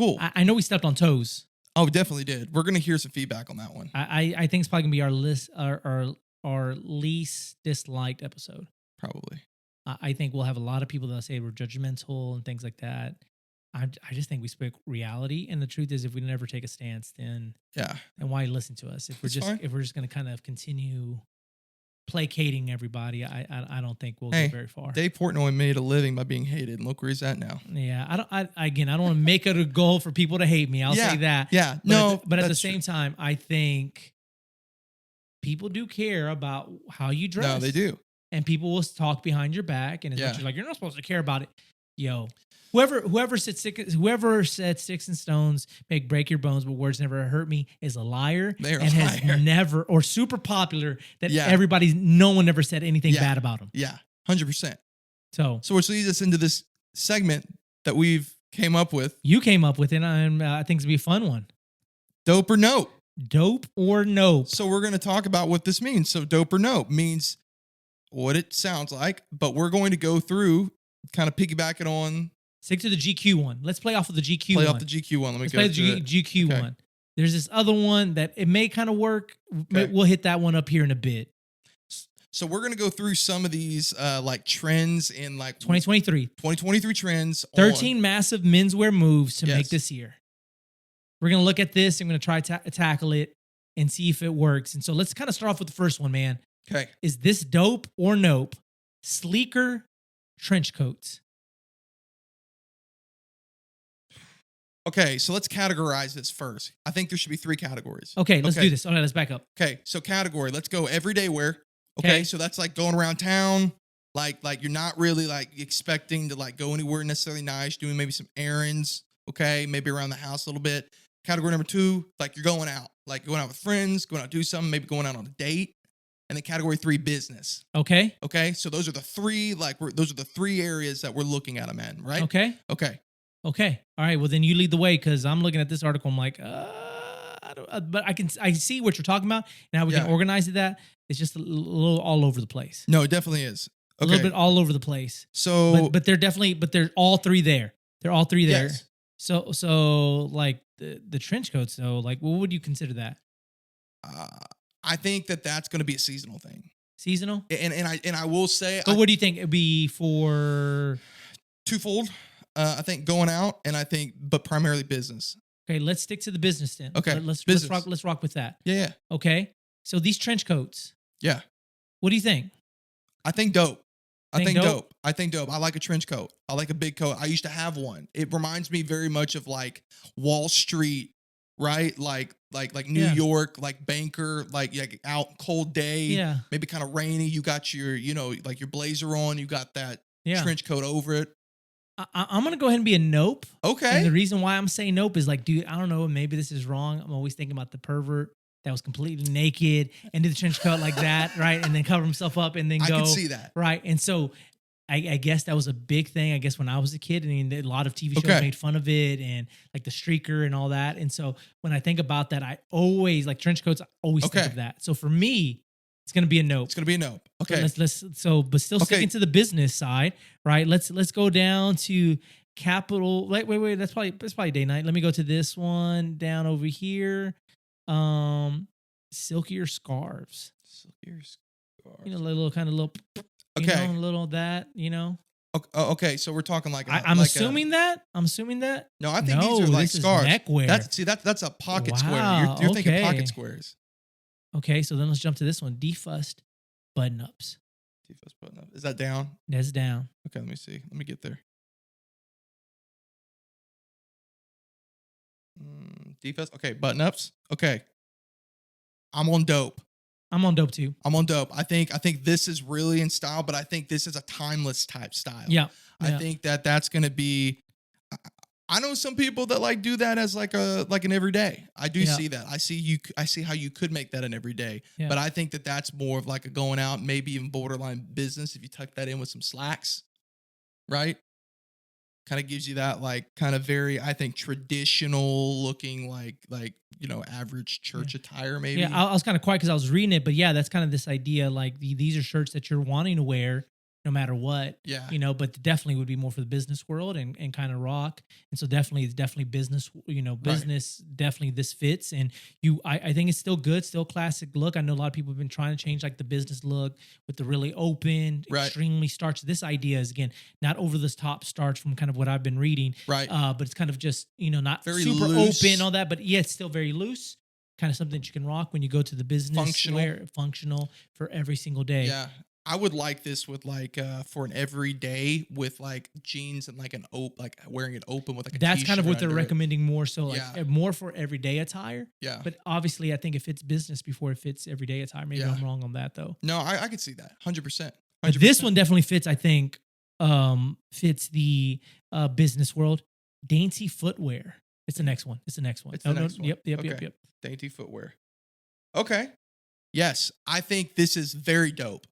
cool. I know we stepped on toes. Oh, we definitely did. We're gonna hear some feedback on that one. I think it's probably gonna be our least disliked episode. Probably. I think we'll have a lot of people that say we're judgmental and things like that. I just think we speak reality, and the truth is, if we never take a stance, then and why listen to us? If we're just going to kind of continue placating everybody, I don't think we'll go very far. Dave Portnoy made a living by being hated, and look where he's at now. Yeah, I don't want to make it a goal for people to hate me. I'll say that. Yeah, but at the same time, I think people do care about how you dress. No, they do. And people will talk behind your back, and as much as like you're not supposed to care about it, whoever said sticks and stones make break your bones, but words never hurt me is a liar. They're and a has liar. Never or super popular that no one ever said anything bad about him. Yeah, 100%. So which leads us into this segment that we've came up with. You came up with it, and I think it's gonna be a fun one. Dope or nope? Dope or nope? So we're going to talk about what this means. So dope or nope means what it sounds like, but we're going to go through, kind of piggyback it on. Stick to the GQ one. Let's play off of the GQ one. Play off the GQ one. Let's play the GQ one. There's this other one that it may kind of work. Okay. We'll hit that one up here in a bit. So we're going to go through some of these like trends in like 2023 trends. 13 massive menswear moves to make this year. We're going to look at this. I'm going to try to tackle it and see if it works. And so let's kind of start off with the first one, man. Okay. Is this dope or nope? Sleeker trench coats. Okay, so let's categorize this first. I think there should be 3 categories. Okay, let's do this. All right, let's back up. Okay, so category. Let's go everyday wear. Okay, so that's like going around town. Like you're not really like expecting to like go anywhere necessarily nice, doing maybe some errands. Okay, maybe around the house a little bit. Category number 2, like you're going out. Like going out with friends, going out to do something, maybe going out on a date. And then category 3, business. Okay. Okay, so those are the 3, those are the 3 areas that we're looking at them in, right? Okay. Okay. All right. Well, then you lead the way because I'm looking at this article. I'm like, but I see what you're talking about and how we can organize it. That it's just a little all over the place. No, it definitely is. Okay. A little bit all over the place. So, but they're all 3 there. They're all 3 there. Yes. So like the trench coats though, like what would you consider that? I think that's going to be a seasonal thing. Seasonal? And I will say. So what do you think it'd be for? Twofold. I think going out, and I think, but primarily business. Okay, let's stick to the business then. Okay, let's rock with that. Yeah. Okay, so these trench coats. Yeah. What do you think? I think dope. I think dope. I like a trench coat. I like a big coat. I used to have one. It reminds me very much of like Wall Street, right? Like New York, like banker, like out cold day. Yeah. Maybe kind of rainy. You got your, like your blazer on. You got that trench coat over it. I'm going to go ahead and be a nope. Okay. And the reason why I'm saying nope is like, dude, I don't know. Maybe this is wrong. I'm always thinking about the pervert that was completely naked and did the trench coat like that, right? And then cover himself up and then go. I can see that. Right. And so I guess that was a big thing, I guess, when I was a kid. I mean, a lot of TV shows made fun of it and like the streaker and all that. And so when I think about that, I always, like trench coats, I always think of that. So for me, it's going to be a nope. It's going to be a nope. Okay. So but still sticking to the business side, right? Let's go down to capital. Wait. That's probably day night. Let me go to this one down over here. Silkier scarves. Little okay. Little that, Okay, so we're talking like I'm assuming that. No, I think these are like scarves. Neckwear. That's a pocket square. You're thinking pocket squares. Okay, so then let's jump to this one. Defussed button-ups. Defussed button-up. Is that down? That's down. Okay, let me see. Let me get there. Defussed. Okay, button-ups. Okay. I'm on dope. I'm on dope too. I'm on dope. I think this is really in style, but I think this is a timeless type style. Yeah. I think that's going to be. I know some people that like do that as like an everyday. I do see that. I see how you could make that an everyday. Yeah. But I think that's more of like a going out, maybe even borderline business if you tuck that in with some slacks, right? Kind of gives you that like kind of very, I think, traditional looking like average church attire maybe. Yeah, I was kind of quiet because I was reading it, but yeah, that's kind of this idea like these are shirts that you're wanting to wear no matter what. Yeah. But definitely would be more for the business world and kind of rock. And so it's definitely business, business, definitely this fits. And I think it's still good, still classic look. I know a lot of people have been trying to change like the business look with the really open, extremely starch. This idea is, again, not over the top starch from kind of what I've been reading. Right. But it's kind of just, not very super loose. open, all that, but yeah, it's still very loose. Kind of something that you can rock when you go to the business functional for every single day. Yeah. I would like this with like for an everyday with like jeans and like like wearing it open with like a that's t-shirt kind of what they're under it. recommending more so like more for everyday attire. Yeah. But obviously I think it fits business before it fits everyday attire. Maybe I'm wrong on that though. No, I could see that 100%. But this one definitely fits, I think, fits the business world. Dainty footwear. It's the next one. It's the next one. It's the next one. Yep. Dainty footwear. Okay. Yes, I think this is very dope.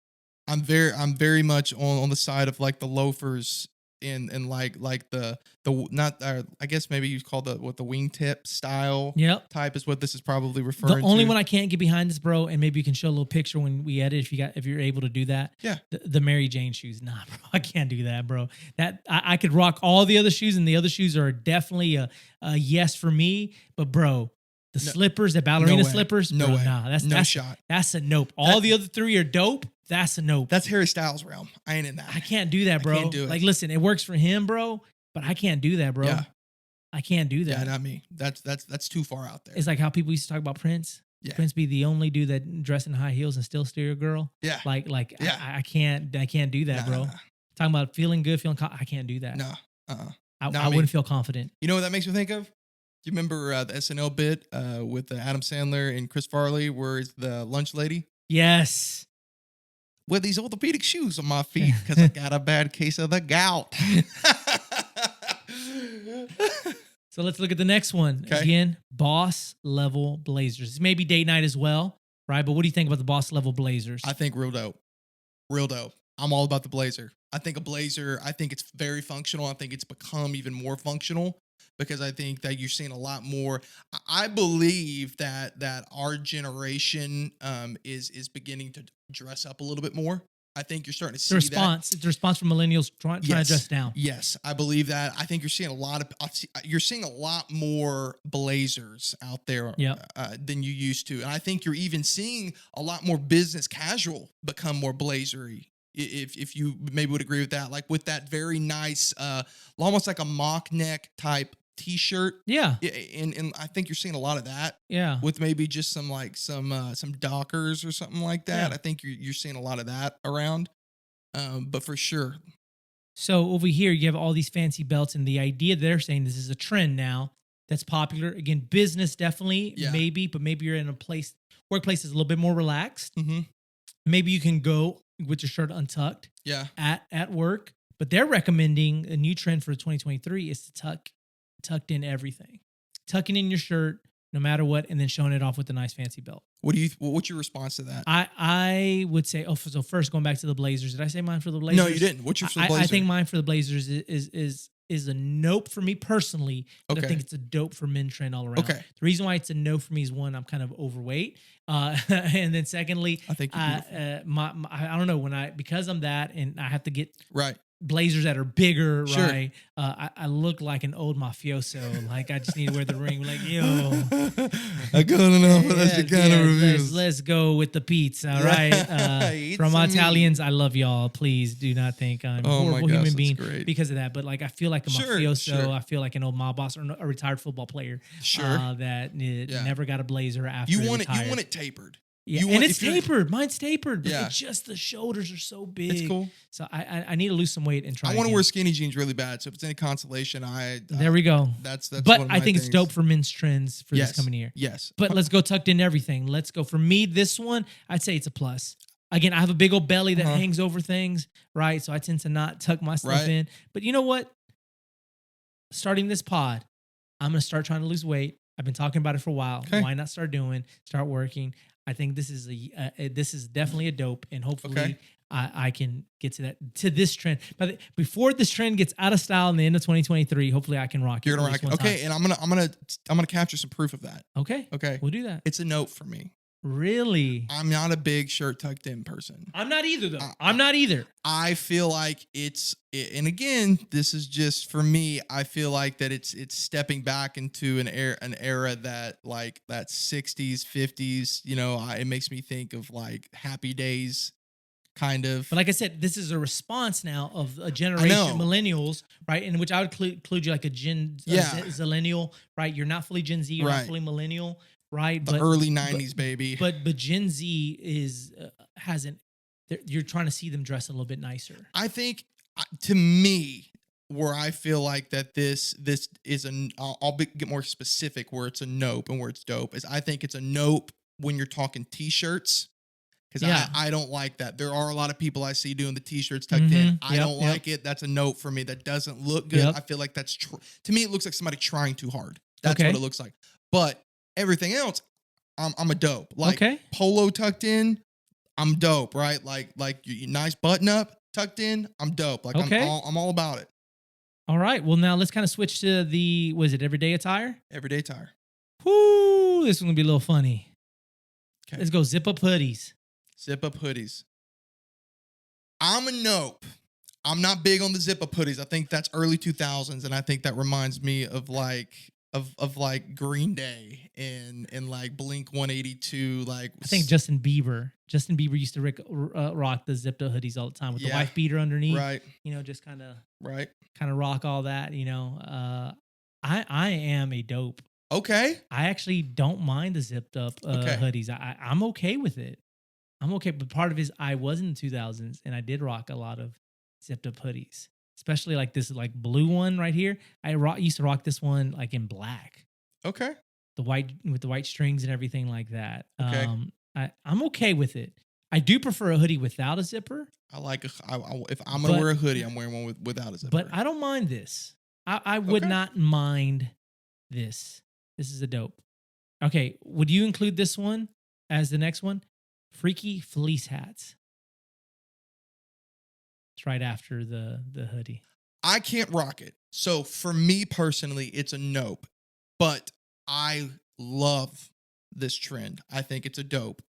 I'm very much on the side of like the loafers and like the not I guess maybe you call the wingtip style type is what this is probably referring to. The only one I can't get behind this, bro, and maybe you can show a little picture when we edit if you're able to do that. Yeah. The Mary Jane shoes. Nah, bro, I can't do that, bro. That I could rock all the other shoes, and the other shoes are definitely a yes for me. But bro, the slippers, the ballerina slippers, bro, nah, that's no shot. That's a nope. All the other three are dope. That's a nope. That's Harry Styles' realm. I ain't in that. I can't do that, bro. I can't do it. Like, listen, it works for him, bro, but I can't do that, bro. Yeah. I can't do that. Yeah, not me. That's too far out there. It's like how people used to talk about Prince. Yeah. Prince be the only dude that dressed in high heels and still steer a girl. Yeah. Like I can't do that, bro. Nah. Talking about feeling good, I can't do that. No. I wouldn't feel confident. You know what that makes me think of? Do you remember the SNL bit with Adam Sandler and Chris Farley where it's the lunch lady? Yes. With these orthopedic shoes on my feet because I got a bad case of the gout. So let's look at the next one. Okay. Again, boss level blazers. This may be date night as well, right? But what do you think about the boss level blazers? I think real dope. Real dope. I'm all about the blazer. I think a blazer, I think it's very functional. I think it's become even more functional because I think that you're seeing a lot more. I believe that our generation is beginning to dress up a little bit more. I think you're starting to see that. It's a response from millennials trying to dress down. Yes, I believe that. I think you're seeing a lot more blazers out there than you used to. And I think you're even seeing a lot more business casual become more blazery. If you maybe would agree with that, like with that very nice, almost like a mock neck type t-shirt. Yeah. And I think you're seeing a lot of that. Yeah. With maybe just some Dockers or something like that. Yeah. I think you're seeing a lot of that around. But for sure. So over here you have all these fancy belts, and the idea they're saying this is a trend now that's popular. Again, business definitely, maybe, but maybe you're in a workplace is a little bit more relaxed. Mm-hmm. Maybe you can go with your shirt untucked. Yeah. At work. But they're recommending a new trend for 2023 is to tucked in everything, tucking in your shirt no matter what, and then showing it off with a nice fancy belt. What's your response to that? I would say, so first going back to the blazers, did I say mine for the blazers? No, you didn't. What's your for the blazer? I think mine for the blazers is a nope for me personally. Okay. I think it's a dope for men trend all around. Okay. The reason why it's a no for me is one, I'm kind of overweight. And then secondly, I think I don't know because I'm that and I have to get right blazers that are bigger, sure. Right? I look like an old mafioso. Like I just need to wear the ring. Like, yo, I got enough of that kind of reviews. Let's go with the pizza, all right? From Italians, I love y'all. Please do not think I'm a horrible human being because of that. But like, I feel like a mafioso. Sure. I feel like an old mob boss or a retired football player. Sure. That never got a blazer after you want retired. You want it tapered. Yeah, and it's tapered. Mine's tapered, but it's just the shoulders are so big. It's cool. So I need to lose some weight and try. I want to wear skinny jeans really bad. So if it's any consolation, there we go. That's. But I think it's dope for men's trends for this coming year. Yes. But let's go tucked in everything. Let's go. For me, this one, I'd say it's a plus. Again, I have a big old belly that hangs over things, right? So I tend to not tuck my stuff in. But you know what? Starting this pod, I'm gonna start trying to lose weight. I've been talking about it for a while. Okay. Why not start working? I think this is definitely a dope, and hopefully I can get to this trend. But before this trend gets out of style in the end of 2023, hopefully I can rock it. You're gonna rock it, okay? And I'm gonna capture some proof of that. Okay, we'll do that. It's a note for me. Really? I'm not a big shirt tucked in person. I'm not either, though. I'm not either. I feel like and again, this is just for me. I feel like that it's stepping back into an era that like that 60s, 50s. You know, it makes me think of like Happy Days, kind of. But like I said, this is a response now of a generation of millennials, right? In which I would include you like a zillennial, right? You're not fully Gen Z, you're not fully millennial. Right, the early '90s, baby. But Gen Z is hasn't. You're trying to see them dress a little bit nicer. I think, to me, where I feel like that this is get more specific. Where it's a nope and where it's dope is I think it's a nope when you're talking t-shirts, because I don't like that. There are a lot of people I see doing the t-shirts tucked in. I don't like it. That's a nope for me. That doesn't look good. I feel like that's to me it looks like somebody trying too hard. That's what it looks like. But everything else, I'm a dope. Like polo tucked in, I'm dope, right? Like nice button up tucked in, I'm dope. Like I'm all about it. All right. Well, now let's kind of switch to the everyday attire? Everyday attire. Whoo, this is gonna be a little funny. Okay. Let's go zip up hoodies. Zip up hoodies. I'm a nope. I'm not big on the zip up hoodies. I think that's early 2000s, and I think that reminds me of like Green Day and like Blink 182. Like I think Justin Bieber used to rock the zipped up hoodies all the time with the wife beater underneath. Right. You know, just kind of rock all that. You know, I am a dope. Okay. I actually don't mind the zipped up hoodies. I'm okay with it. I'm okay, but part of it is I was in the 2000s and I did rock a lot of zipped up hoodies. Especially like this like blue one right here. I used to rock this one like in black. Okay. With the white strings and everything like that. Okay. I'm okay with it. I do prefer a hoodie without a zipper. If I'm gonna wear a hoodie, I'm wearing one without a zipper. But I don't mind this. I would not mind this. This is a dope. Okay, would you include this one as the next one? Freaky fleece hats. Right after the hoodie. I can't rock it. So for me personally, it's a nope. But I love this trend. I think it's a dope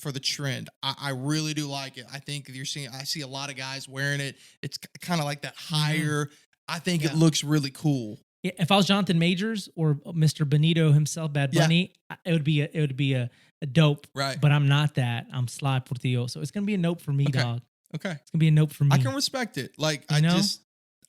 for the trend. I really do like it. I think I see a lot of guys wearing it. It's kind of like that higher. I think it looks really cool. If I was Jonathan Majors or Mr. Benito himself, Bad Bunny, it would be a dope. Right. But I'm not that. I'm Sly Portillo. So it's gonna be a nope for me, dog. Okay. It's gonna be a nope for me. I can respect it. Like that's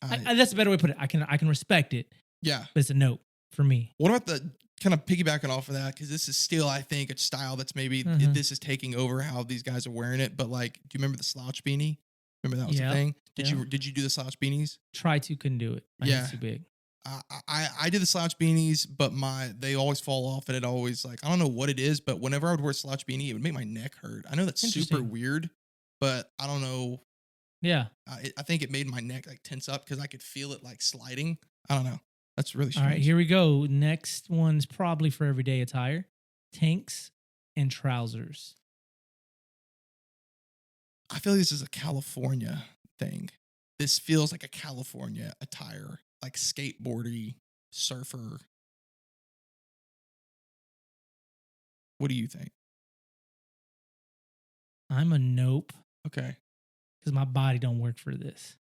a better way to put it. I can respect it. Yeah. But it's a nope for me. What about the kind of piggybacking off of that? Because this is still, I think, a style that's maybe this is taking over how these guys are wearing it. But like, do you remember the slouch beanie? Remember that was a thing? Did you do the slouch beanies? Tried to, couldn't do it. My head's too big. I did the slouch beanies, but they always fall off, and it always like I don't know what it is, but whenever I would wear a slouch beanie, it would make my neck hurt. I know that's super weird, but I don't know. Yeah, I think it made my neck like tense up because I could feel it like sliding. I don't know. That's really strange. All right, here we go. Next one's probably for everyday attire: tanks and trousers. I feel like this is a California thing. This feels like a California attire, like skateboardy, surfer. What do you think? I'm a nope. Okay. Because my body don't work for this.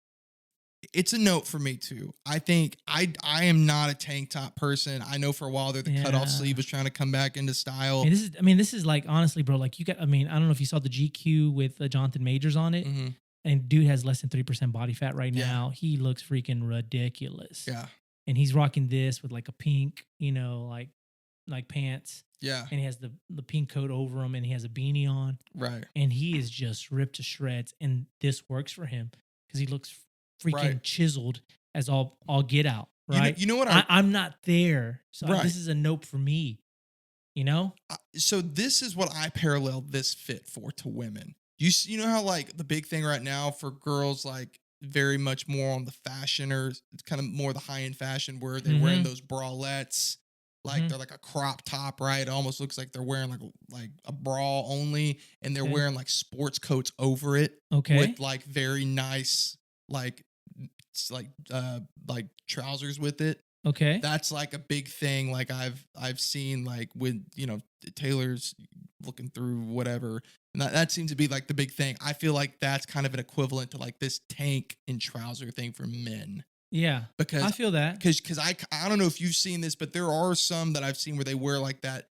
It's a note for me too. I think I am not a tank top person. I know for a while there the cutoff sleeve was trying to come back into style. And this is like honestly, bro. Like I don't know if you saw the GQ with Jonathan Majors on it. Mm-hmm. And dude has less than 3% body fat right now. He looks freaking ridiculous. Yeah. And he's rocking this with like a pink, like pants. Yeah. And he has the pink coat over him and he has a beanie on. Right. And he is just ripped to shreds. And this works for him because he looks freaking chiseled as all get out. Right. You know what? I'm not there. So this is a nope for me. You know? So this is what I parallel this fit for to women. You know how like the big thing right now for girls, like very much more on the fashion or it's kind of more the high end fashion where they're wearing those bralettes, like they're like a crop top, right? It almost looks like they're wearing like a bra only, and they're wearing like sports coats over it, with like very nice like trousers with it. Okay. That's like a big thing. Like I've seen like with, tailors looking through whatever. And that seems to be like the big thing. I feel like that's kind of an equivalent to like this tank and trouser thing for men. Yeah. Because I feel that. Because I don't know if you've seen this, but there are some that I've seen where they wear like that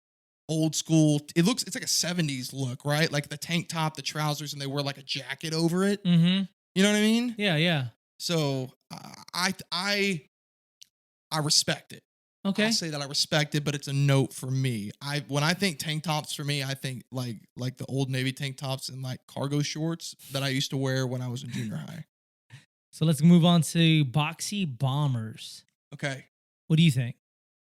old school. It's like a 70s look, right? Like the tank top, the trousers, and they wear like a jacket over it. Mm-hmm. You know what I mean? Yeah, yeah. So I respect it. Okay. I'll say that I respect it, but it's a note for me. When I think tank tops for me, I think like the old Navy tank tops and like cargo shorts that I used to wear when I was in junior high. So let's move on to boxy bombers. Okay. What do you think?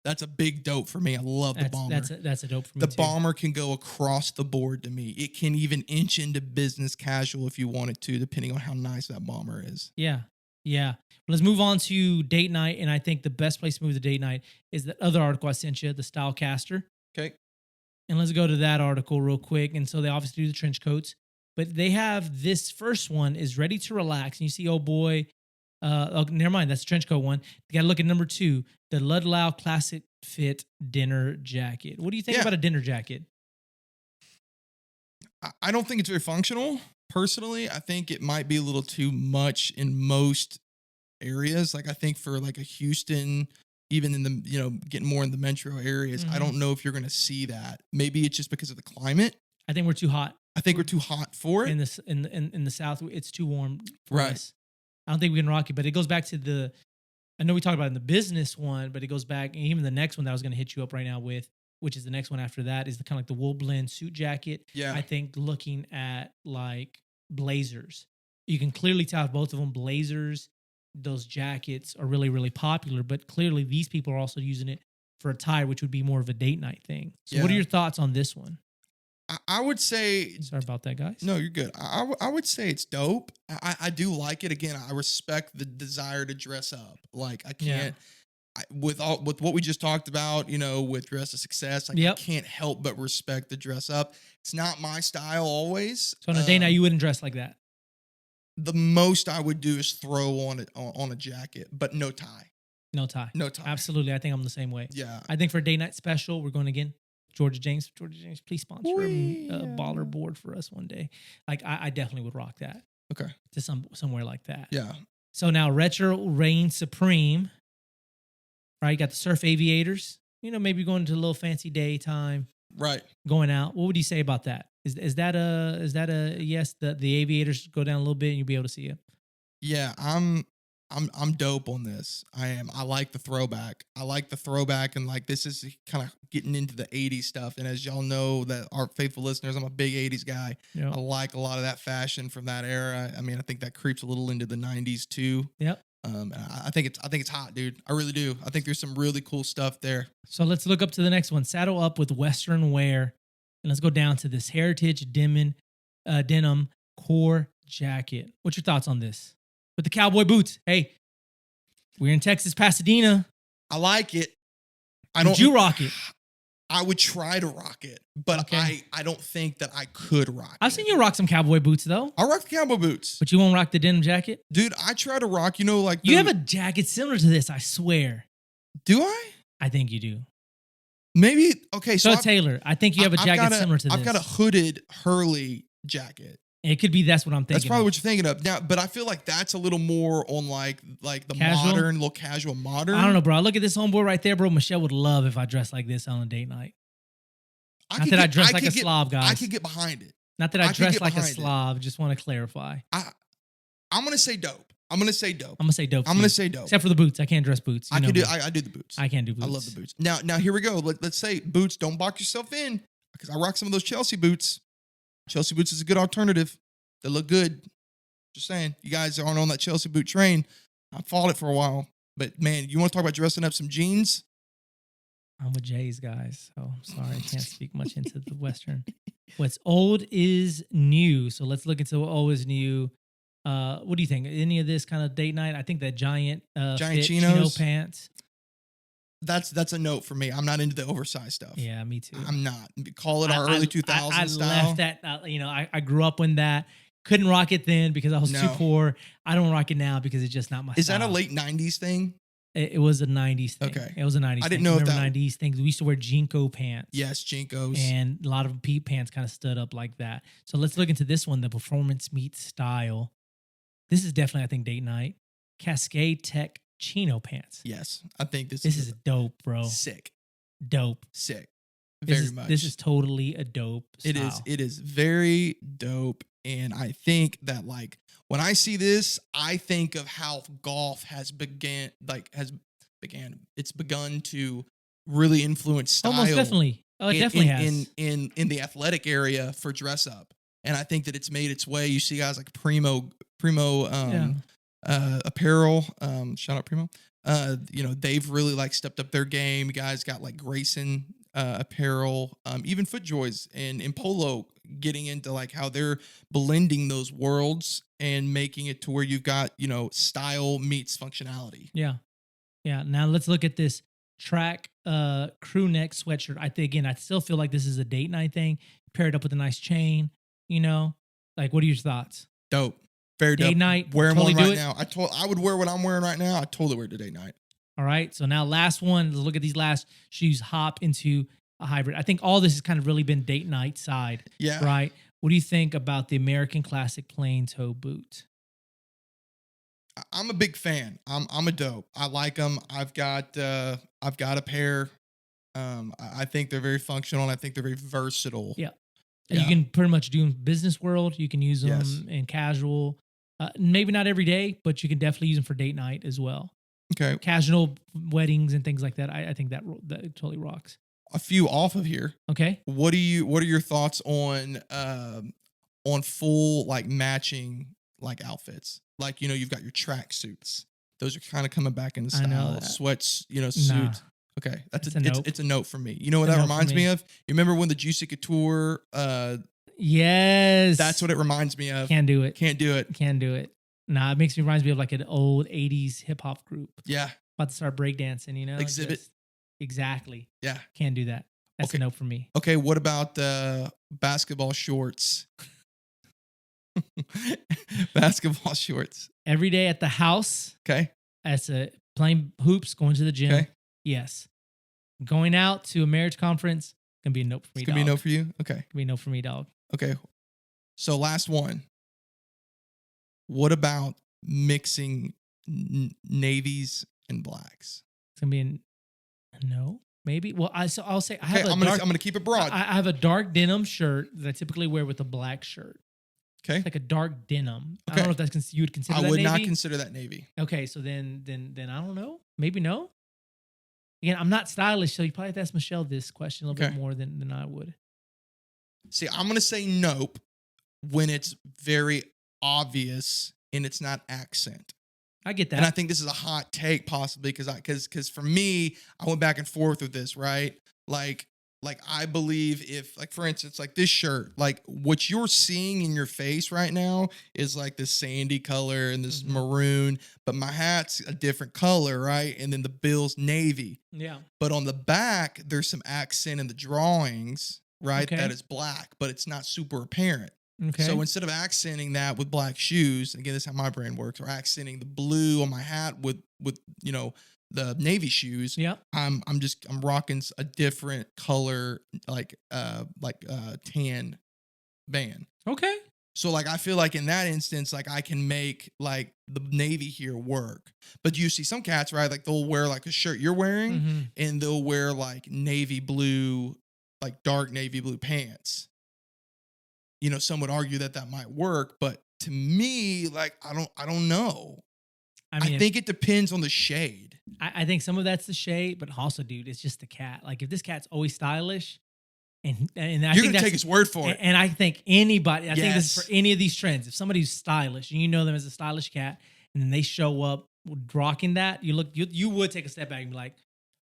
That's a big dope for me. I love the bomber. That's a dope for me The too. bomber can go across the board to me. It can even inch into business casual if you want it to, depending on how nice that bomber is. Yeah. Yeah. Let's move on to date night. And I think the best place to move to date night is that other article I sent you, the Stylecaster. Okay. And let's go to that article real quick. And so they obviously do the trench coats, but they have this first one is ready to relax. And you see, oh boy, never mind. That's the trench coat one. You got to look at number 2, the Ludlow Classic Fit Dinner Jacket. What do you think about a dinner jacket? I don't think it's very functional. Personally, I think it might be a little too much in most areas. Like I think for like a Houston, even in the, getting more in the metro areas, I don't know if you're going to see that. Maybe it's just because of the climate. I think we're too hot. I think we're too hot for it. In the South, it's too warm for right. us. I don't think we can rock it, but it goes back to I know we talked about it in the business one, but it goes back, and even the next one that I was going to hit you up right now with, which is the next one after that, is the kind of like the wool blend suit jacket. Yeah. I think looking at like blazers, you can clearly tell both of them blazers, those jackets are really, really popular, but clearly these people are also using it for a tie, which would be more of a date night thing. So what are your thoughts on this one? I would say... Sorry about that, guys. No, you're good. I would say it's dope. I do like it. Again, I respect the desire to dress up. Like, I can't... with what we just talked about, with Dress to Success, I can't help but respect the dress up. It's not my style always. So on a day night, you wouldn't dress like that? The most I would do is throw on a jacket, but no tie. No tie. No tie. Absolutely. I think I'm the same way. Yeah. I think for a day night special, we're going again. Georgia James, please sponsor a baller board for us one day. Like I definitely would rock that. Okay. To somewhere like that. Yeah. So now retro reign supreme. Right, you got the surf aviators. Maybe going to a little fancy daytime. Right. Going out. What would you say about that? Is that a yes? The aviators go down a little bit and you'll be able to see it. Yeah, I'm dope on this. I am. I like the throwback. And like this is kind of getting into the 80s stuff. And as y'all know, that our faithful listeners, I'm a big 80s guy. Yep. I like a lot of that fashion from that era. I mean, I think that creeps a little into the 90s too. Yep. I think it's hot, dude. I really do. I think there's some really cool stuff there. So let's look up to the next one. Saddle up with Western wear. And let's go down to this heritage denim core jacket. What's your thoughts on this? With the cowboy boots. Hey, we're in Texas, Pasadena. I like it. Would you rock it? I would try to rock it, but I don't think that I could rock it. I've seen you rock some cowboy boots, though. I rock the cowboy boots. But you won't rock the denim jacket? Dude, I try to rock, like... You have a jacket similar to this, I swear. Do I? I think you do. Maybe, okay, so Taylor, I think you have a jacket similar to this. I've got a hooded Hurley jacket. It could be that's what I'm thinking. That's probably what you're thinking of. Now, but I feel like that's a little more on like the casual? Little casual modern. I don't know, bro. Look at this homeboy right there, bro. Michelle would love if I dressed like this on a date night. I dress like a Slav, guys. I could get behind it. Not that I dress like a Slav. Just want to clarify. I'm gonna say dope. I'm gonna say dope. I'm gonna say dope. Except for the boots. I can't dress boots. I do the boots. I can't do boots. I love the boots. Now here we go. Let's say boots. Don't box yourself in because I rock some of those Chelsea boots. Chelsea boots is a good alternative. They look good. Just saying. You guys aren't on that Chelsea boot train. I fought it for a while. But man, you want to talk about dressing up some jeans? I'm with Jay's guys, so I'm sorry I can't speak much into the Western. What's old is new. So let's look into what old is new. What do you think? Any of this kind of date night? I think that giant chino pants. That's a note for me. I'm not into the oversized stuff. Yeah, me too. I'm not. Call it our early 2000s style. I left that. I grew up in that. Couldn't rock it then because I was too poor. I don't rock it now because it's just not my style. Is that a late 90s thing? It was a 90s thing. Okay. It was a 90s thing. I didn't know if that 90s things. We used to wear Jinko pants. Yes, Jinkos. And a lot of Pete pants kind of stood up like that. So let's look into this one, the performance meets style. This is definitely, I think, date night. Cascade Tech chino pants. Yes. I think this is dope, bro. Sick. Dope. Sick. Very much. This is totally a dope style. It is very dope. And I think that, like, when I see this, I think of how golf has begun to really influence style. Almost definitely. Oh, it definitely has. In the athletic area for dress up. And I think that it's made its way. You see guys like Primo apparel. Shout out Primo. They've really like stepped up their game. Guys got like Grayson apparel, even FootJoys and Polo getting into like how they're blending those worlds and making it to where you've got, style meets functionality. Yeah. Yeah. Now let's look at this track crew neck sweatshirt. I still feel like this is a date night thing. Pair it up with a nice chain, Like, what are your thoughts? Dope. Very dope. Date night. Wearing one right now. I would wear what I'm wearing right now. I totally wear it to date night. All right. So now last one, let's look at these last shoes, hop into a hybrid. I think all this has kind of really been date night side. Yeah. Right. What do you think about the American Classic plain toe boot? I'm a big fan. I'm a dope. I like them. I've got a pair. I think they're very functional and I think they're very versatile. Yeah. You can pretty much do them in business world. You can use them in casual. Maybe not every day, but you can definitely use them for date night as well. Okay. Casual weddings and things like that. I think that totally rocks. A few off of here. Okay. What are your thoughts on full like matching like outfits? Like, you've got your track suits. Those are kind of coming back into style. Sweats, suit. Nah. Okay. That's a nope. It's a note for me. You know what that reminds me of? You remember when the Juicy Couture yes. That's what it reminds me of. Can't do it. Can't do it. Nah, it reminds me of like an old 80s hip hop group. Yeah. About to start breakdancing, Exhibit. Exactly. Yeah. Can't do that. That's a no for me. Okay, what about basketball shorts? Basketball shorts. Every day at the house. Okay. As playing hoops, going to the gym. Okay. Yes. Going out to a marriage conference, gonna be a no for me, It's gonna be a no for you? Okay. Gonna be a no for me, dog. Okay. So last one. What about mixing navies and blacks? It's gonna be a no, maybe. Well, I'll say I have I'm gonna keep it broad. I have a dark denim shirt that I typically wear with a black shirt. Okay. It's like a dark denim. Okay. I don't know if that's you would consider. I would that not navy? consider that navy. Okay, so then I don't know. Maybe no. Again, I'm not stylish, so you probably have to ask Michelle this question a little bit more than I would. See, I'm gonna say nope when it's very obvious and it's not accent. I get that. And I think this is a hot take possibly because for me, I went back and forth with this, right? Like I believe if, like, for instance, like this shirt, like what you're seeing in your face right now is like this sandy color and this maroon, but my hat's a different color, right? And then the bill's navy. Yeah. But on the back, there's some accent in the drawings, right? Okay. That is black, but it's not super apparent. Okay. So instead of accenting that with black shoes, again, this is how my brain works, or accenting the blue on my hat with the navy shoes. Yeah. I'm rocking a different color, like tan band. Okay. So like I feel like in that instance, like I can make like the navy here work. But you see some cats, right? Like they'll wear like a shirt you're wearing and they'll wear like navy blue, like dark navy blue pants. Some would argue that might work, but to me, like I don't know. I think it depends on the shade. I think some of that's the shade, but also, dude, it's just the cat. Like if this cat's always stylish, and you're gonna take his word for it. And I think anybody, I think this is for any of these trends. If somebody's stylish and you know them as a stylish cat, and then they show up rocking that, you would take a step back and be like,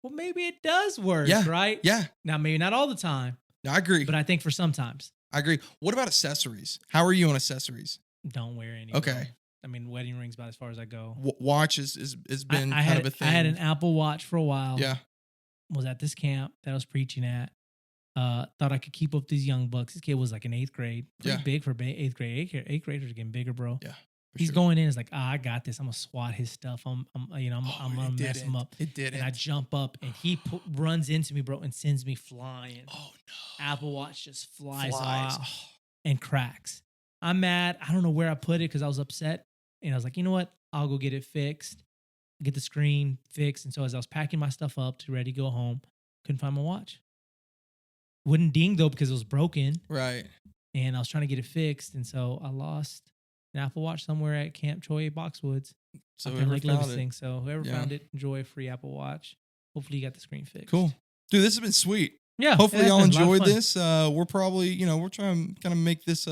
well, maybe it does work, right? Yeah. Now maybe not all the time. No, I agree. But I think for sometimes. I agree. What about accessories? How are you on accessories? Don't wear any. Okay. I mean, wedding rings about as far as I go. Watch has been kind of a thing. I had an Apple Watch for a while. Yeah. Was at this camp that I was preaching at. Thought I could keep up these young bucks. This kid was like in 8th grade. Pretty big for 8th grade. 8th graders are getting bigger, bro. Yeah. He's going in. It's like, I got this. I'm gonna swat his stuff. I'm gonna mess him up. It didn't. And I jump up, and he runs into me, bro, and sends me flying. Oh no! Apple Watch just flies off and cracks. I'm mad. I don't know where I put it because I was upset, and I was like, you know what? I'll go get it fixed, get the screen fixed. And so as I was packing my stuff up to ready to go home, couldn't find my watch. Wouldn't ding though because it was broken. Right. And I was trying to get it fixed, and so I lost an Apple Watch somewhere at Camp Troy Boxwoods. So whoever found it. So whoever found it, enjoy a free Apple Watch. Hopefully you got the screen fixed. Cool. Dude, this has been sweet. Yeah. Hopefully y'all enjoyed this. We're probably, we're trying to kind of make this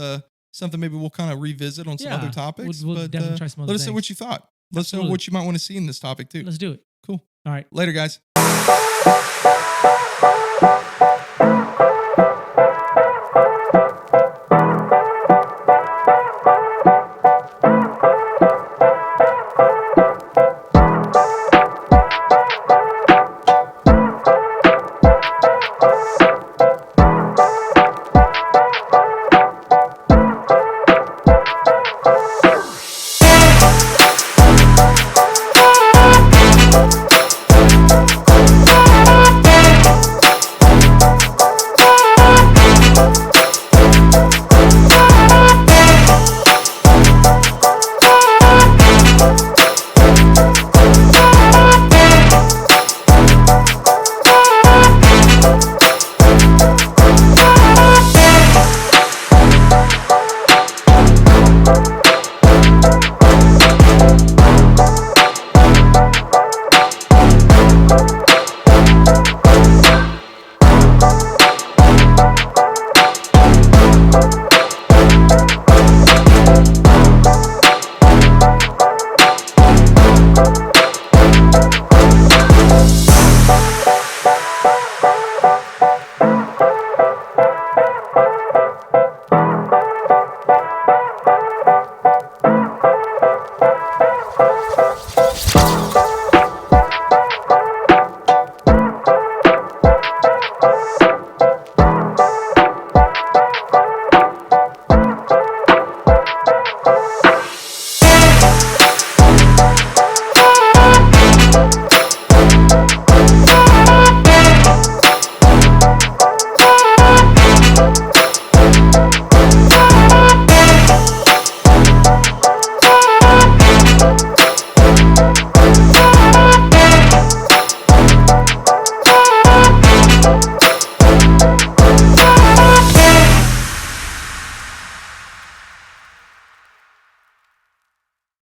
something maybe we'll kind of revisit on some other topics. We'll definitely try some other let us things. know what you thought. Let us know what you might want to see in this topic too. Let's do it. Cool. All right. Later, guys.